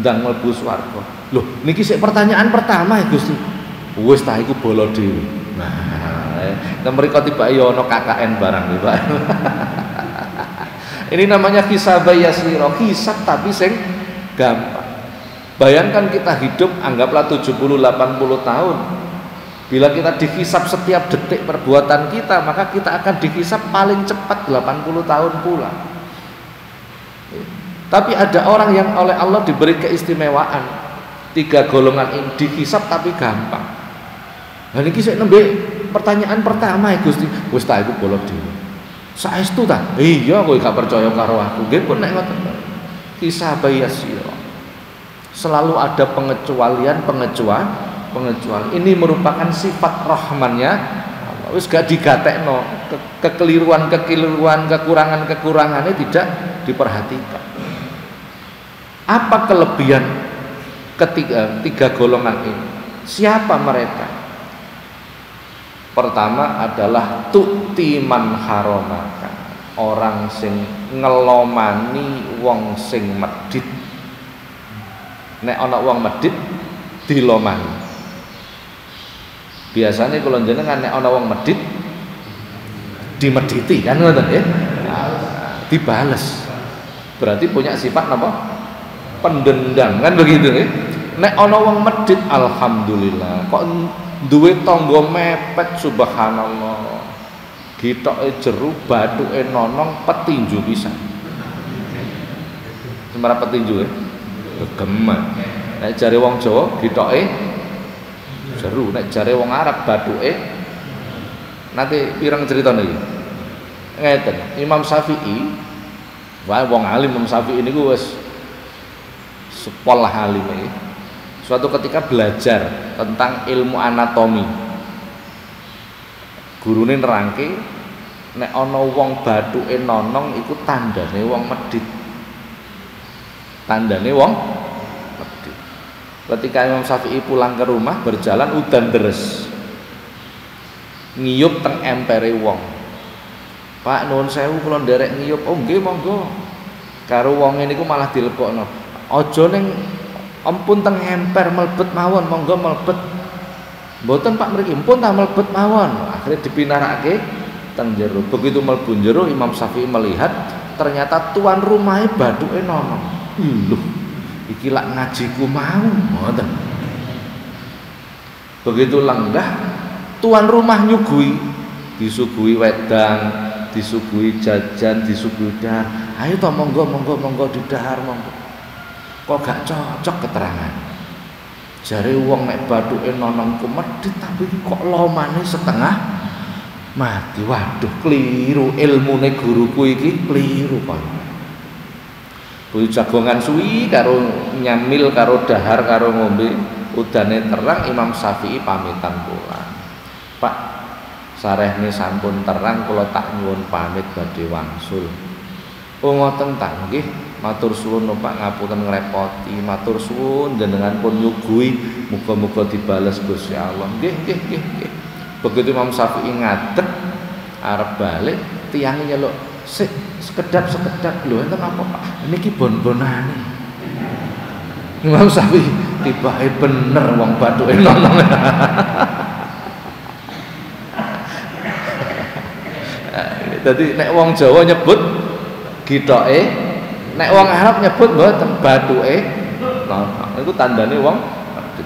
Speaker 1: ndang mlebu swarga. Loh, niki sik pertanyaan pertama ya Gusti. Wis ta iku bolo dhewe. Nah, mriko tiba ya ana KKN barang iki, Pak. Ini namanya hisab yasira, hisab tapi sing gampang. Bayangkan kita hidup anggaplah 70-80 tahun. Bila kita dihisab setiap detik perbuatan kita, maka kita akan dihisab paling cepat 80 tahun pula. Tapi ada orang yang oleh Allah diberi keistimewaan. 3 golongan ini dihisab tapi gampang. Nah niki sik nembe pertanyaan pertama ya Gusti. Wis ta iku bolok dhewe. Saestu ta? Iya kowe gak percaya karo aku. Nggih pun nek ngoten. Hisab yasira. Selalu ada pengecualian. Ini merupakan sifat rahmannya Allah. Wis gak digatekno, kekeliruan, kekurangannya tidak diperhatikan. Apa kelebihan tiga golongan ini? Siapa mereka? Pertama adalah tu'ti man haramaka, orang sing ngelomani wong sing medhit. Nek ana wong medhit dilomani. Biasanya kalau jenengan nek ana wong medhit dimedhiti kan ngoten ya. Dibales. Berarti punya sifat apa? Pendendam kan begitu ya. Nek ana wong medhit alhamdulillah kok duwe tangga mepet subhanallah. Gitoke jeru, bathuke nonong, petinju pisan. Semara petinju ya. Gegeman. Nek jare wong Jawa gitoke jeru, nek jare wong Arab bathuke nanti pirang critane iki. Ngeten, Imam Syafi'i, wae wong alim Imam Syafi'i niku wis sekolah alim iki. Suatu ketika belajar tentang ilmu anatomi. Gurune nerangke nek ana wong bathuke nonong iku tandane wong medhit. Tandane wong medhit. Ketika Imam Syafi'i pulang ke rumah berjalan udan deres. Ngiyup teng empere wong. Pak nuwun sewu kula nderek ngiyup. Oh nggih monggo. Karo wong niku malah dilebokno. Aja ning ampun teng emper melebet mawon, monggo melebet. Mboten Pak mriki, ampun ta melebet mawon. Akhirnya dipinarake teng jero. Begitu mlebu jero Imam Syafi'i melihat ternyata tuan rumahnya bathuke nonong. Lho, iki lak ngajiku mau, ngoten. Begitu lenggah tuan rumah nyuguhi, disuguhi wedang, disuguhi jajan, disuguhi dahar. Ayo to monggo didahar monggo. Kok gak cocok keterangan. Jare wong nek bathuke nonongku medhit tapi kok lomane setengah mati. Waduh, keliru ilmune guruku iki, keliru kok. Kuwi jagongan suwi karo nyamil karo dahar karo ngombe, udane terang Imam Syafi'i pamitan pulang. Pak, sarehne sampun terang kula tak nyuwun pamit badhe wangsul. Oh ngoten ta nggih. Matur suwun Pak ngapunten ngrepoti, matur suwun jenengan pun nyuguhi, muga-muga dibales Gusti Allah. Nggih. Begitu Imam Syafi'i ngadeg arep balik, tiyange nyeluk, "Sik, sekedap lho enten apa Pak? Niki bon-bonane." Imam Syafi'i tibake bener wong bathuke nonong. Dadi nek wong Jawa nyebut gitoke, nek wong Arab nyebut mboten bathuke nonong. Iku tandane wong.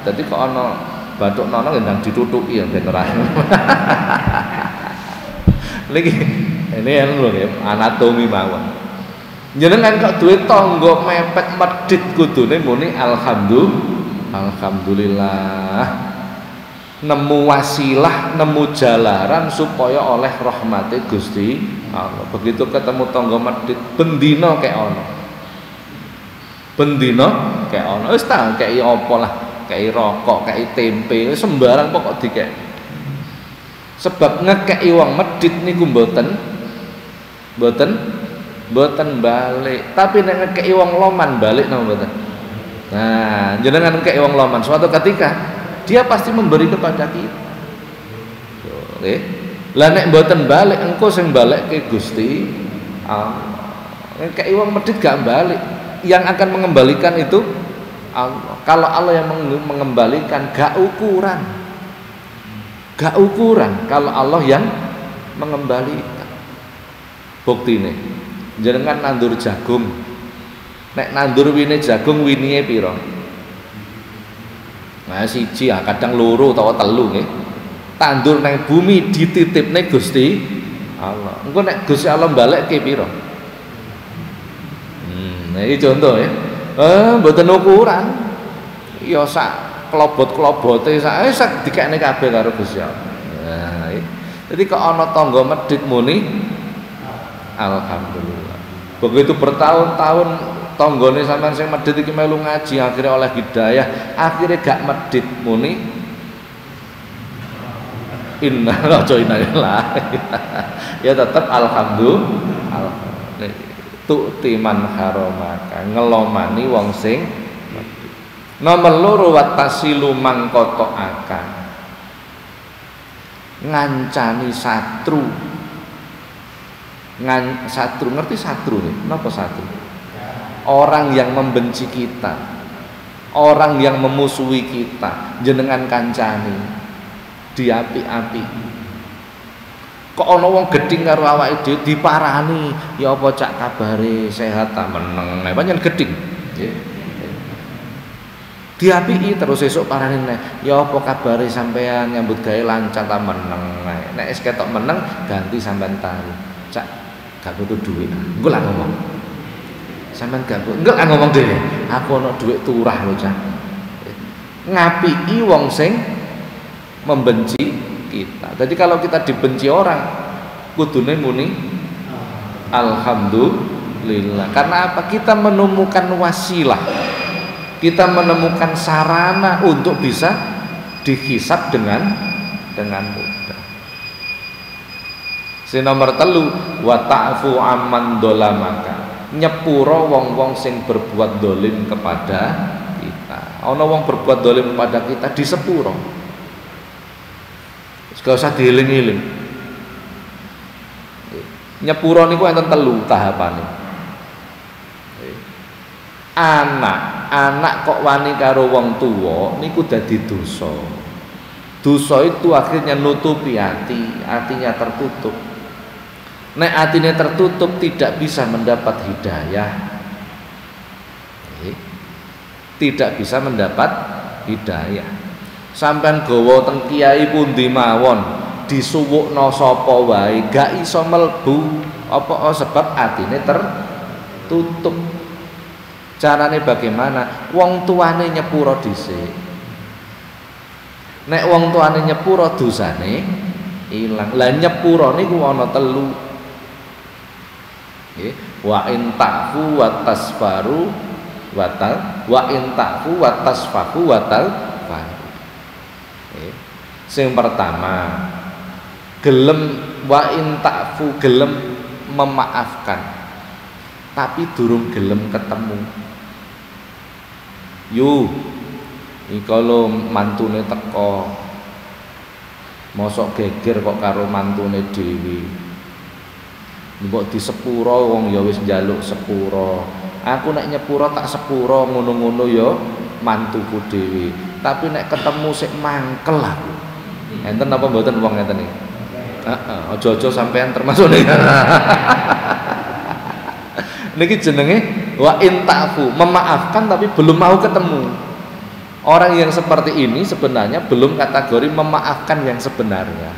Speaker 1: Dadi kok ana bathuk nonong ndang ditutuki ya ben ora. Niki ini lho anatomi mawon. Jenengan kok duwe tangga mepet medhit kudune muni alhamdulillah. Nemu wasilah, nemu jalaran supaya oleh rahmate Gusti Allah. Begitu ketemu tangga medhit bendina kek ana. Wis ta kek apa lah. kei rokok, kei tempe, sembarang pokok dikek. Sebab ngekei wong medhit niku mboten balik. Tapi nek ngekei wong loman balik napa mboten? Nah, jenengan ngekei wong loman suatu ketika dia pasti memberi kepada kita. Oke. Lah nek mboten balik engko sing balekke Gusti Allah. Ngekei wong medhit gak balik. Yang akan mengembalikan itu Allah. Kalau Allah yang mengembalikan gak ukuran kalau Allah yang mengembalikan. Bukti nih jenengan nandur jagung, nek nandur wine jagung wininya piro? Nah siji kadang loro utawa telu nggih. Tandur nang bumi dititipne Gusti Allah. Engko nek Gusti Allah balekke piro? Nah iki contoh ya. Mboten ukuran. Ya sak klobot-klobote sak dikekne kabeh karo Gusti Allah. Nah, jadi kok ana tangga medhit muni alhamdulillah. Begitu bertahun-tahun tanggane sampean sing medhit iki melu ngaji akhirnya oleh hidayah, akhirnya gak medhit muni inna ya tetap alhamdulillah. Tu'timan haromaka ngelomani wong sing nomor loro watasilu mangkoto akan ngancani satru ngerti satru nih napa satru? Orang yang membenci kita, orang yang memusuhi kita jenengan kancani diapi-api. Kok ana wong gedhing karo awake dhewe diparani, ya apa cak kabare sehat ta meneng. Pancen gedhing. Nggih. Diapiki terus esuk parani neh, ya apa kabare sampean nyambut gawe lancar ta meneng. Nek wis ketok meneng ganti sampean taruh. Cak gak butuh duit. Engko lah ngomong. Sampean gak butuh. Engko lah ngomong dhewe. Aku ana duit turah lho, Cak. Ngapiki wong sing membenci kita. Jadi kalau kita dibenci orang kudune muni alhamdulillah. Karena apa? Kita menemukan wasilah, kita menemukan sarana untuk bisa dihisab dengan mudah. Si nomor telu wa ta'fu amman dolamaka, nyepuro wong-wong sing berbuat dolim kepada kita. Ana wong berbuat dolim kepada kita disepuro. Gak usah dieling-eling. Nyepuro niku enten telu tahapane. Anak kok wani karo wong tuwa niku dadi dosa. Dosa itu akhirnya nutupi hati, hatinya tertutup. Nek hatinya tertutup tidak bisa mendapat hidayah. Tidak bisa mendapat hidayah. Sampean gawa teng kiai pundi mawon disuwukna sapa wae gak iso mlebu apa sebab atine tertutup. Carane bagaimana? Wong tuane nyepuro dhisik. Nek wong tuane nyepuro dosane ilang. Lah nyepuro niku ana telu. Nggih, wa in ta'fu wa tasfaru wa in ta'fu wa tasfahu wa sing pertama gelem wa in ta'fu, gelem memaafkan tapi durung gelem ketemu. Kalau mantune teko mosok geger kok karo mantune dhewe, mbok disepuro wong ya wis njaluk sepuro. Aku nek nyepuro tak sepuro ngono-ngono ya mantuku dhewe, tapi nek ketemu sik mangkel aku. Enten apa mboten wong ngeten iki? Heeh, aja-aja sampean termasuk ning. Niki jenenge wa in ta'fu, memaafkan tapi belum mau ketemu. Orang yang seperti ini sebenarnya belum kategori memaafkan yang sebenarnya.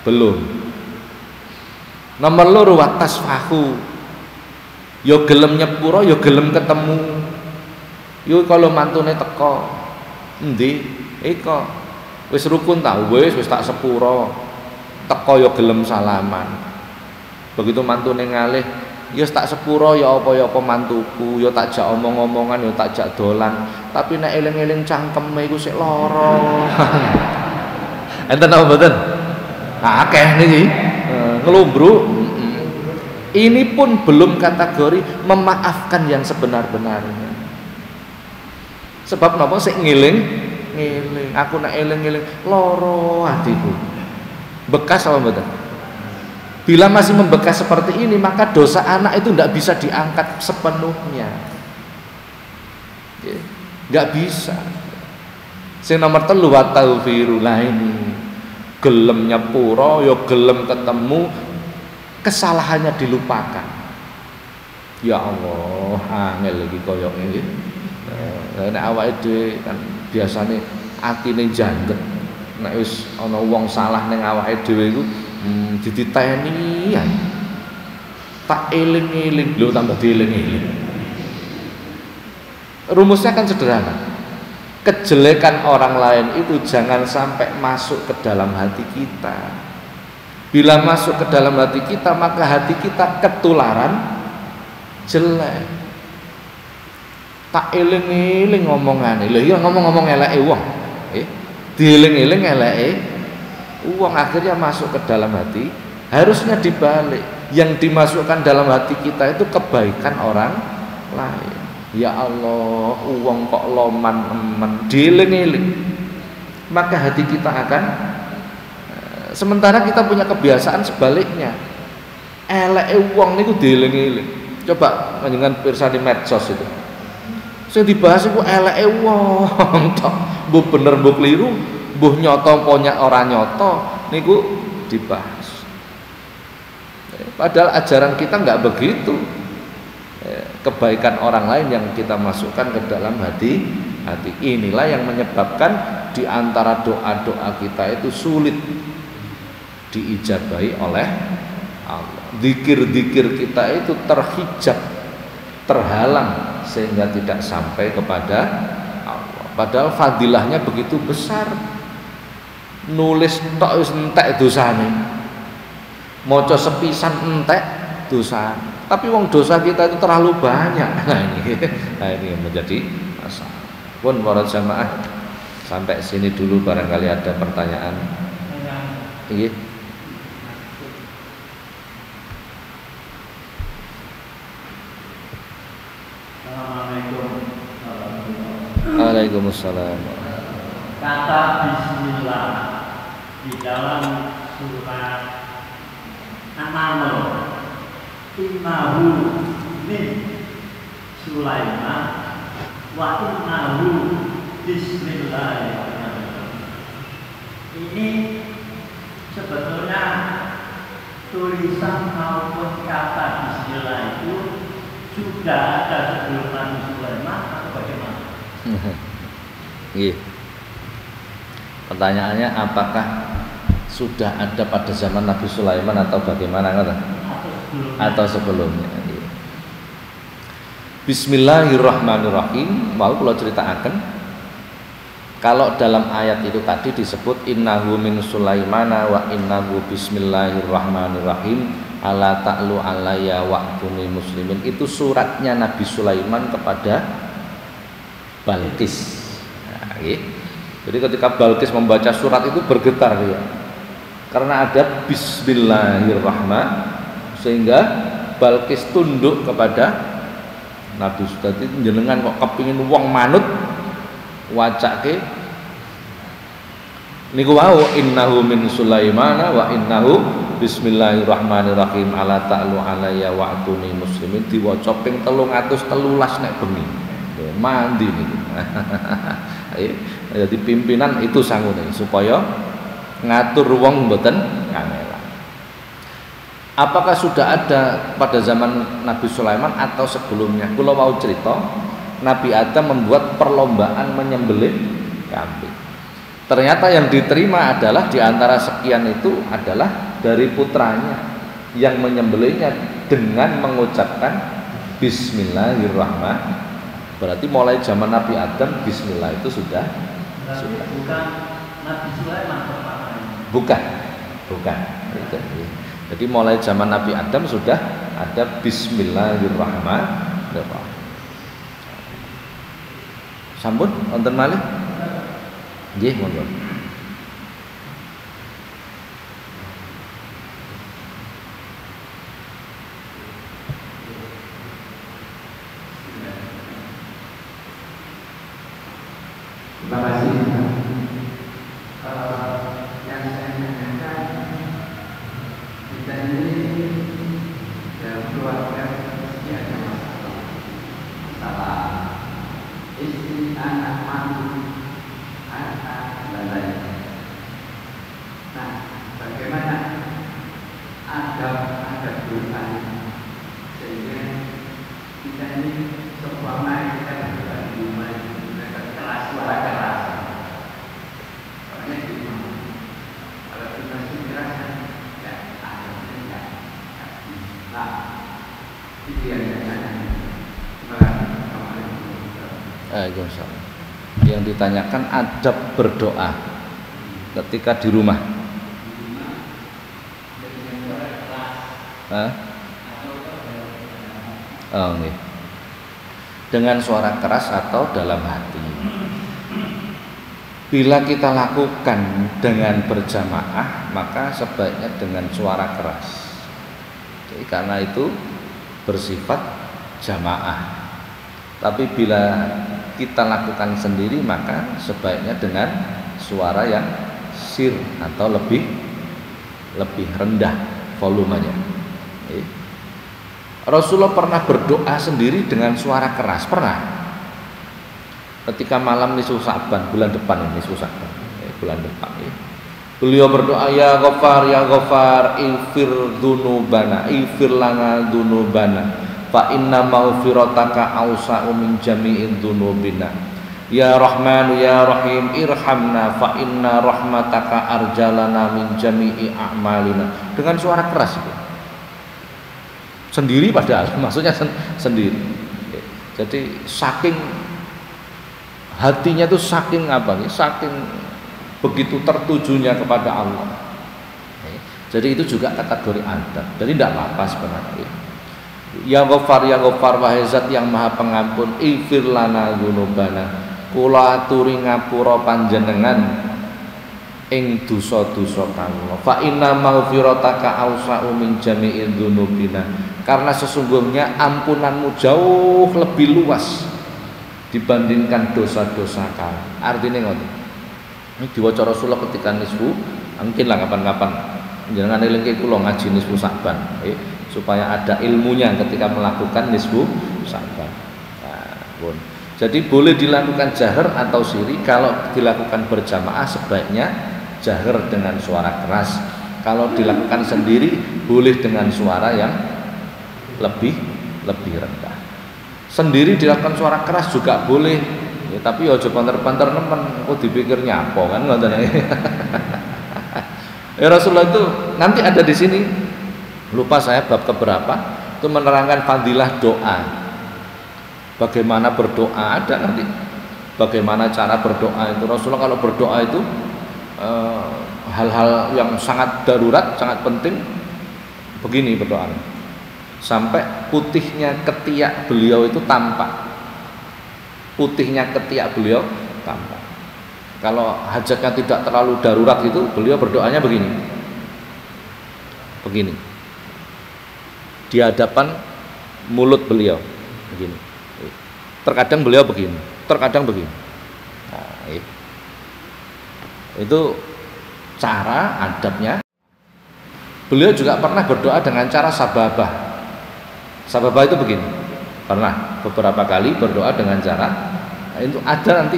Speaker 1: Belum. Nomor loro wa tasfahu. Yo gelem nyepuro, yo gelem ketemu. Yo kalau mantune teko endi? Iko wis rukun ta, wis tak sepuro. Teko yo gelem salaman. Begitu mantune ngalih, ya tak sepuro ya apa mantuku, ya tak jak omong-omongan, ya tak jak dolan. Tapi nek eling-eling cangkeme iku sik lara. Enten apa mboten? Akeh niki. Ngelumbruk. Ini pun belum kategori memaafkan yang sebenar-benarnya. Sebab napa sik ngiling. Aku nek eling-eling lara hatiku. Bekas apa mboten? Bila masih membekas seperti ini, maka dosa anak itu tidak bisa diangkat sepenuhnya. Nggak bisa. Sing nomor 3 wa taufiru lah ini. Gelem nyepuro, ya gelem ketemu, kesalahannya dilupakan. Ya Allah, angel iki koyo ngene. Nek awake dhewe kan biasane atine jangget. Nek wis ana wong salah ning awake dhewe iku dititeni ya. Tak eling-eling, lho tambah dieling-eling. Rumusnya kan sederhana. Kejelekan orang lain itu jangan sampai masuk ke dalam hati kita. Bila masuk ke dalam hati kita, maka hati kita ketularan jelek. Tak eling-eling ngomongane. Lha iya ngomong-ngomong eleke wong. Dieling-eling eleke wong, akhirnya masuk ke dalam hati. Harusnya dibalik. Yang dimasukkan dalam hati kita itu kebaikan orang lain. Ya Allah, wong kok loman-emen, dieling-eling. Maka hati kita akan, sementara kita punya kebiasaan sebaliknya. Eleke wong niku dieling-eling. Coba panjenengan pirsa di medsos itu. Sing dibahas iku eleke wong tok. Mbuh bener mbuh kliru, mbuh nyata apa ora nyata niku dibahas. Padahal ajaran kita enggak begitu. Kebaikan orang lain yang kita masukkan ke dalam hati. Inilah yang menyebabkan di antara doa-doa kita itu sulit diijabahi oleh Allah. Zikir-zikir kita itu terhijab, terhalang sehingga tidak sampai kepada Allah. Padahal fadilahnya begitu besar. Nulis tok wis entek dosane. Maca sepisan entek dosa. Tapi wong dosa kita itu terlalu banyak. Nah ini yang menjadi masalah. Pun para jamaah, sampai sini dulu, barangkali ada pertanyaan. Iya. Waalaikumsalam.
Speaker 2: Kata bismillah di dalam surat An-Naml, innahu min Sulaiman wa innahu bismillahirrahmanirrahim. Ini sebetulnya tulisan maupun kata bismillah itu sudah ada sebelum Nabi Sulaiman atau bagaimana?
Speaker 1: Iya. Pertanyaannya, apakah sudah ada pada zaman Nabi Sulaiman atau bagaimana kata? Atau sebelumnya. Iya. Bismillahirrahmanirrahim. Mau kalau ceritakan, kalau dalam ayat itu tadi disebut innahu min Sulaimana wa innahu bismillahirrahmanirrahim ala ta'lu alayya wa'tuni muslimin. Itu suratnya Nabi Sulaiman kepada Balqis. Nah, jadi ketika Balqis membaca surat itu bergetar dia, karena ada bismillahirrahmanirrahim, sehingga Balqis tunduk kepada Nabi Sulaiman. Jenengan kok kepingin wong manut wacake niku wau innahu min Sulaimana wa innahu bismillahirrahmanirrahim ala ta'lu alayya wa'tuni muslimin, diwaca ping 313 nek bengi. Mandi niku. Jadi pimpinan itu sangune supaya ngatur wong mboten kangelan. Apakah sudah ada pada zaman Nabi Sulaiman atau sebelumnya? Kula mau cerita, Nabi Adam membuat perlombaan menyembelih kambing. Ternyata yang diterima adalah di antara sekian itu adalah dari putranya yang menyembelihnya dengan mengucapkan bismillahirrahmanirrahim. Berarti mulai zaman Nabi Adam bismillah itu sudah.
Speaker 2: Bukan Nabi Sulaiman pertama.
Speaker 1: Bukan. Jadi mulai zaman Nabi Adam sudah ada bismillahirrahmanirrahim. Sampun wonten malih? Nggih, monggo.
Speaker 3: Terima kasih. Yang saya tanyakan, kita ini dalam keluarga pasti ada masalah istri, anak, mantu, anak, dan lain-lain. Nah, bagaimana ada perubahan sehingga kita ini seumpama kita berdoa di rumah keras, suara keras. Soalnya di rumah, kalau kita keras kan ya ada tidak. Nah, itu yang saya tanya. Terima kasih.
Speaker 1: Yang ditanyakan adab berdoa ketika di rumah. Oh, okay. Dengan suara keras atau dalam hati. Bila kita lakukan dengan berjamaah, maka sebaiknya dengan suara keras. Jadi, karena itu bersifat jamaah. Tapi bila kita lakukan sendiri, maka sebaiknya dengan suara yang sir atau lebih rendah volumenya. Rasulullah pernah berdoa sendiri dengan suara keras, pernah. Ketika malam nisfu Sa'ban, bulan depan nisfu Sa'ban, bulan depan. Beliau berdoa, ya Ghaffar, ighfir dzunubana, ighfir lana dzunubana, fa inna maghfirataka awsa'u min jami'id dzunubina. Ya Rahman ya Rahim, irhamna fa inna rahmataka arjalana min jami'i a'malina. Dengan suara keras itu. Sendiri padahal, maksudnya sendiri. Jadi saking hatinya itu saking apa nih? Saking begitu tertujunya kepada Allah. Jadi itu juga kategori adab. Jadi tidak apa-apa sebenarnya. Ya Ghaffar wahai zat yang maha pengampun, ighfir lana dzunubana. Kula aturi ngapura panjenengan ing dosa-dosa kula. Fa inna maghfirataka awsa'u min jami'id dzunubina. Karena sesungguhnya ampunanmu jauh lebih luas dibandingkan dosa-dosa kami. Artinya ngoten. Ini diwaca Rasulullah ketika nisfu, mungkin lah kapan-kapan jangan elingke kula ngaji nisfu Sa'ban, supaya ada ilmunya ketika melakukan nisfu Sa'ban. Nah, pun. Jadi boleh dilakukan jahar atau siri. Kalau dilakukan berjamaah sebaiknya jahar dengan suara keras. Kalau dilakukan sendiri boleh dengan suara yang lebih rendah. Sendiri dilakukan suara keras juga boleh, ya, tapi ojo banter-banter nemen, kok dipikir nyapo kan ngoten. Rasulullah itu nanti ada di sini, lupa saya bab keberapa, itu menerangkan fadilah doa. Bagaimana berdoa ada nanti. Bagaimana cara berdoa itu. Rasulullah kalau berdoa itu hal-hal yang sangat darurat, sangat penting, begini berdoa. Sampai putihnya ketiak beliau itu tampak. Putihnya ketiak beliau tampak. Kalau hajatnya tidak terlalu darurat itu, beliau berdoanya begini. Begini. Di hadapan mulut beliau begini. Terkadang beliau begini, terkadang begini. Nah, itu cara adabnya. Beliau juga pernah berdoa dengan cara sababah. Sababah itu begini, pernah beberapa kali berdoa dengan cara itu ada nanti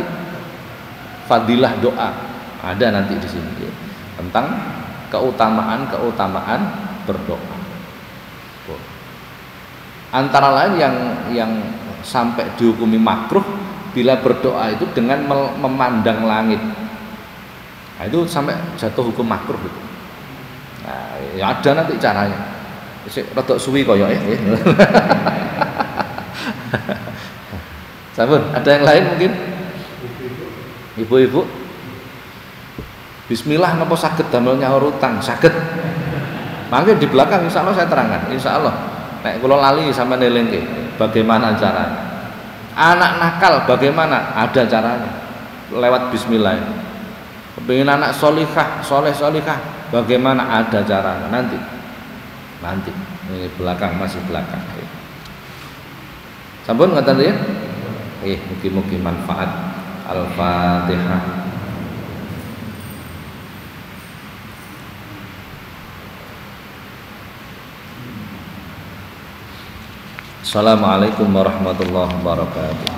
Speaker 1: fadilah doa, ada nanti di sini tentang keutamaan berdoa. Antara lain yang sampai dihukumi makruh bila berdoa itu dengan memandang langit. Nah, itu sampai jatuh hukum makruh itu. Nah, ya ada nanti caranya. Rodok suwi koyo Sampun, ada yang lain mungkin? Ibu-ibu. Bismillah napa saged damel nyaur utang? Saged. Mangke di belakang insyaallah saya terangkan. Insyaallah. Nek kula lali sampean elingke, bagaimana caranya? Anak nakal bagaimana? Ada caranya. Lewat bismillah. Kepingin anak solihah, solihah, bagaimana? Ada caranya. Nanti. Ini belakang, masih belakang. Sampun ngoten ya? Mugi-mugi manfaat. Al-Fatihah. Assalamualaikum warahmatullahi wabarakatuh.